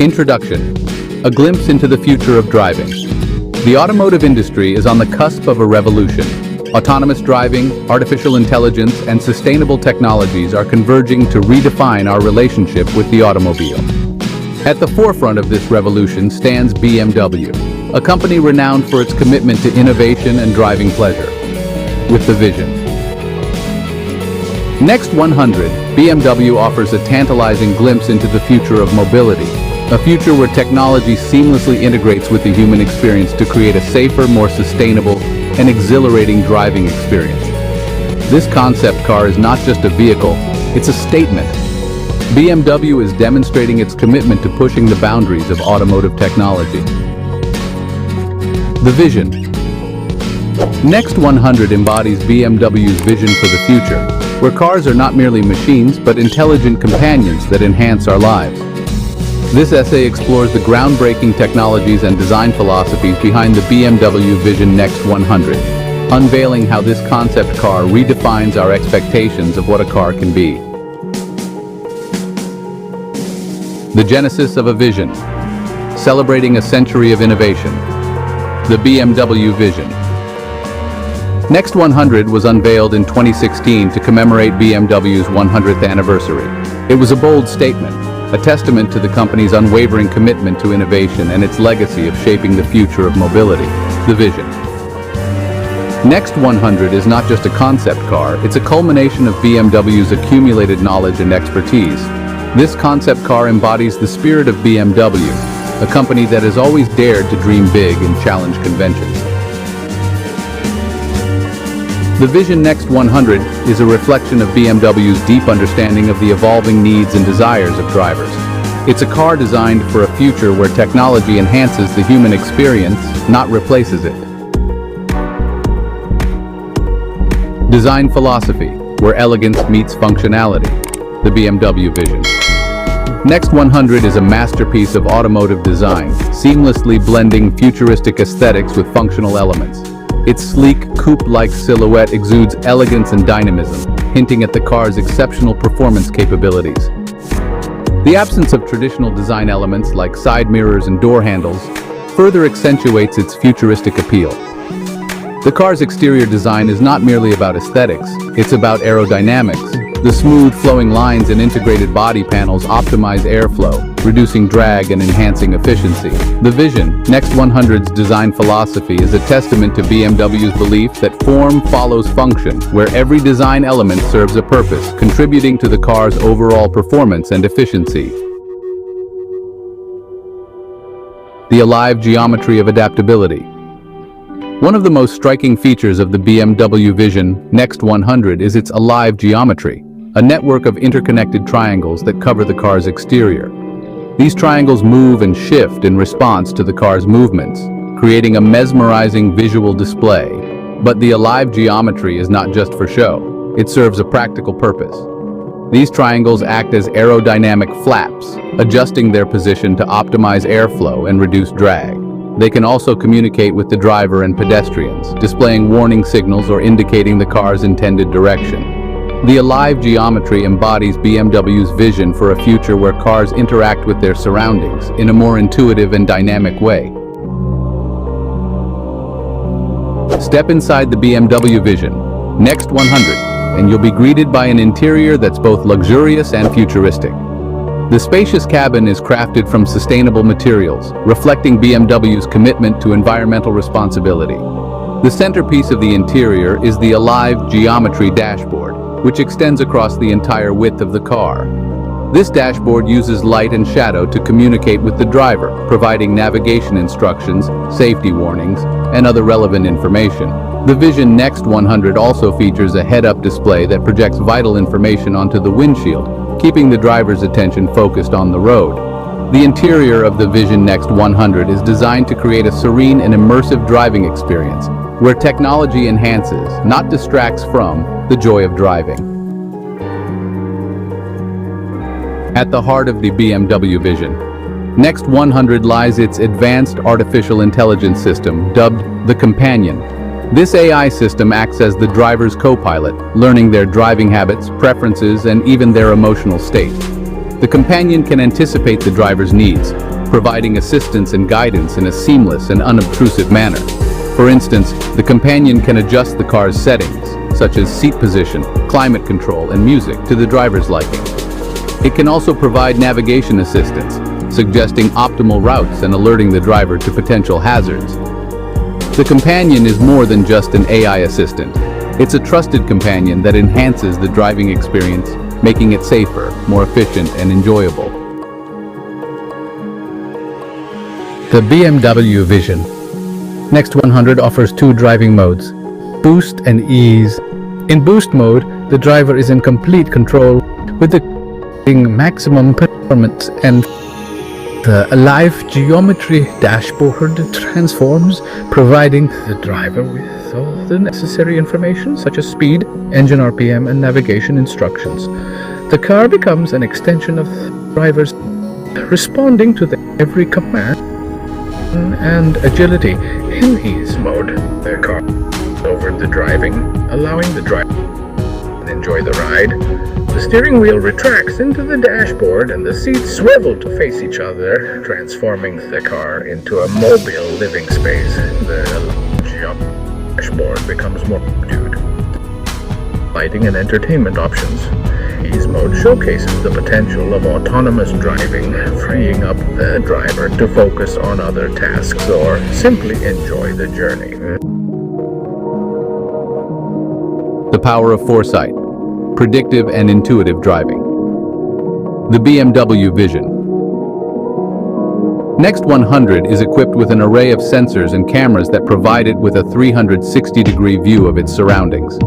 Introduction: a glimpse into the future of driving. The automotive industry is on the cusp of a revolution. Autonomous driving, artificial intelligence, and sustainable technologies are converging to redefine our relationship with the automobile. At the forefront of this revolution stands BMW, a company renowned for its commitment to innovation and driving pleasure. With the Vision Next 100, BMW offers a tantalizing glimpse into the future of mobility, a future where technology seamlessly integrates with the human experience to create a safer, more sustainable, and exhilarating driving experience. This concept car is not just a vehicle, it's a statement. BMW is demonstrating its commitment to pushing the boundaries of automotive technology. The Vision Next 100 embodies BMW's vision for the future, where cars are not merely machines but intelligent companions that enhance our lives. This essay explores the groundbreaking technologies and design philosophies behind the BMW Vision Next 100, unveiling how this concept car redefines our expectations of what a car can be. The genesis of a vision, celebrating a century of innovation. The BMW Vision Next 100 was unveiled in 2016 to commemorate BMW's 100th anniversary. It was a bold statement, a testament to the company's unwavering commitment to innovation and its legacy of shaping the future of mobility. The Vision Next 100 is not just a concept car, it's a culmination of BMW's accumulated knowledge and expertise. This concept car embodies the spirit of BMW, a company that has always dared to dream big and challenge conventions. The Vision Next 100 is a reflection of BMW's deep understanding of the evolving needs and desires of drivers. It's a car designed for a future where technology enhances the human experience, not replaces it. Design philosophy, where elegance meets functionality. The BMW Vision Next 100 is a masterpiece of automotive design, seamlessly blending futuristic aesthetics with functional elements. Its sleek, coupe-like silhouette exudes elegance and dynamism, hinting at the car's exceptional performance capabilities. The absence of traditional design elements like side mirrors and door handles further accentuates its futuristic appeal. The car's exterior design is not merely about aesthetics, it's about aerodynamics. The smooth, flowing lines and integrated body panels optimize airflow, reducing drag and enhancing efficiency. The Vision Next 100's design philosophy is a testament to BMW's belief that form follows function, where every design element serves a purpose, contributing to the car's overall performance and efficiency. The alive geometry of adaptability. One of the most striking features of the BMW Vision Next 100 is its alive geometry, a network of interconnected triangles that cover the car's exterior. These triangles move and shift in response to the car's movements, creating a mesmerizing visual display. But the alive geometry is not just for show, it serves a practical purpose. These triangles act as aerodynamic flaps, adjusting their position to optimize airflow and reduce drag. They can also communicate with the driver and pedestrians, displaying warning signals or indicating the car's intended direction. The alive geometry embodies BMW's vision for a future where cars interact with their surroundings in a more intuitive and dynamic way. Step inside the BMW Vision Next 100, and you'll be greeted by an interior that's both luxurious and futuristic. The spacious cabin is crafted from sustainable materials, reflecting BMW's commitment to environmental responsibility. The centerpiece of the interior is the alive geometry dashboard, which extends across the entire width of the car. This dashboard uses light and shadow to communicate with the driver, providing navigation instructions, safety warnings, and other relevant information. The Vision Next 100 also features a head-up display that projects vital information onto the windshield, keeping the driver's attention focused on the road. The interior of the Vision Next 100 is designed to create a serene and immersive driving experience, where technology enhances, not distracts from, the joy of driving. At the heart of the BMW Vision Next 100 lies its advanced artificial intelligence system, dubbed the Companion. This AI system acts as the driver's co-pilot, learning their driving habits, preferences, and even their emotional state. The Companion can anticipate the driver's needs, providing assistance and guidance in a seamless and unobtrusive manner. For instance, the companion can adjust the car's settings, such as seat position, climate control, and music, to the driver's liking. It can also provide navigation assistance, suggesting optimal routes and alerting the driver to potential hazards. The companion is more than just an AI assistant. It's a trusted companion that enhances the driving experience, making it safer, more efficient, and enjoyable. The BMW Vision Next 100 offers two driving modes, Boost and Ease. In Boost mode, the driver is in complete control with the maximum performance, and the live geometry dashboard transforms, providing the driver with all the necessary information such as speed, engine RPM, and navigation instructions. The car becomes an extension of the driver's, responding to every command and agility. In Ease mode, the car over the driving, allowing the driver to enjoy the ride. The steering wheel retracts into the dashboard and the seats swivel to face each other, transforming the car into a mobile living space. The dashboard becomes more subdued. Lighting and entertainment options. Ease mode showcases the potential of autonomous driving, freeing up the driver to focus on other tasks or simply enjoy the journey. The power of foresight, predictive and intuitive driving. The BMW Vision Next 100 is equipped with an array of sensors and cameras that provide it with a 360-degree view of its surroundings.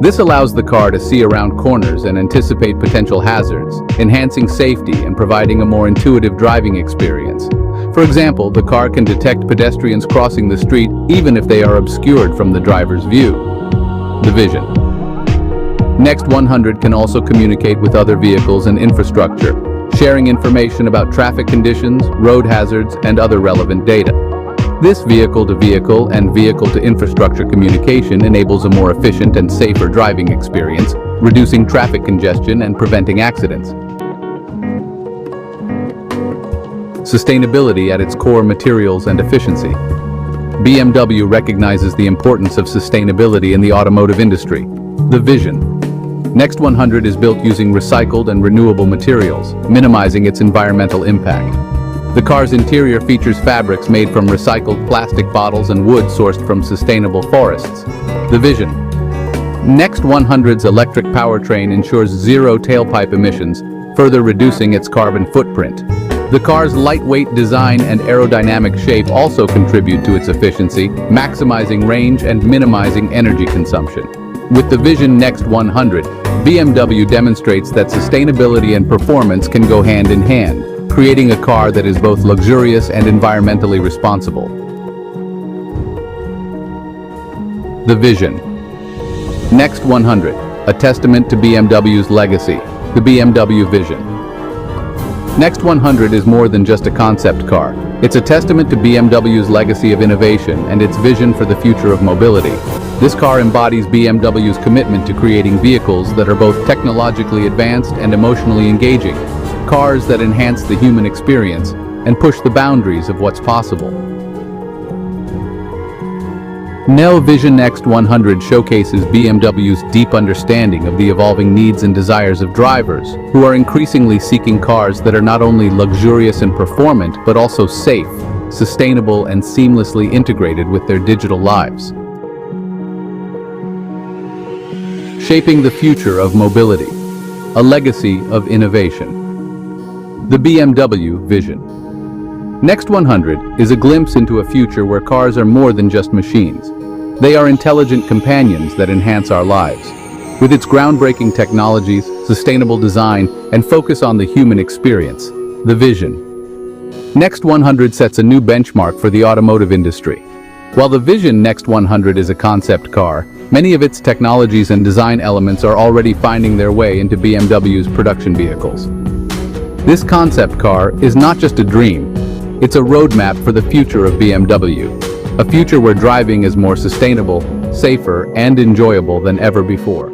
This allows the car to see around corners and anticipate potential hazards, enhancing safety and providing a more intuitive driving experience. For example, the car can detect pedestrians crossing the street even if they are obscured from the driver's view. The Vision Next 100 can also communicate with other vehicles and infrastructure, sharing information about traffic conditions, road hazards, and other relevant data. This vehicle-to-vehicle and vehicle-to-infrastructure communication enables a more efficient and safer driving experience, reducing traffic congestion and preventing accidents. Sustainability at its core: materials and efficiency. BMW recognizes the importance of sustainability in the automotive industry. The Vision Next 100 is built using recycled and renewable materials, minimizing its environmental impact. The car's interior features fabrics made from recycled plastic bottles and wood sourced from sustainable forests. The Vision Next 100's electric powertrain ensures zero tailpipe emissions, further reducing its carbon footprint. The car's lightweight design and aerodynamic shape also contribute to its efficiency, maximizing range and minimizing energy consumption. With the Vision Next 100, BMW demonstrates that sustainability and performance can go hand in hand, creating a car that is both luxurious and environmentally responsible. The Vision Next 100, a testament to BMW's legacy. The BMW Vision Next 100 is more than just a concept car. It's a testament to BMW's legacy of innovation and its vision for the future of mobility. This car embodies BMW's commitment to creating vehicles that are both technologically advanced and emotionally engaging, cars that enhance the human experience and push the boundaries of what's possible. Vision Next 100 showcases BMW's deep understanding of the evolving needs and desires of drivers, who are increasingly seeking cars that are not only luxurious and performant, but also safe, sustainable, and seamlessly integrated with their digital lives. Shaping the future of mobility, a legacy of innovation. The BMW Vision Next 100 is a glimpse into a future where cars are more than just machines. They are intelligent companions that enhance our lives. With its groundbreaking technologies, sustainable design, and focus on the human experience, the Vision Next 100 sets a new benchmark for the automotive industry. While the Vision Next 100 is a concept car, many of its technologies and design elements are already finding their way into BMW's production vehicles. This concept car is not just a dream. It's a roadmap for the future of BMW, a future where driving is more sustainable, safer, and enjoyable than ever before.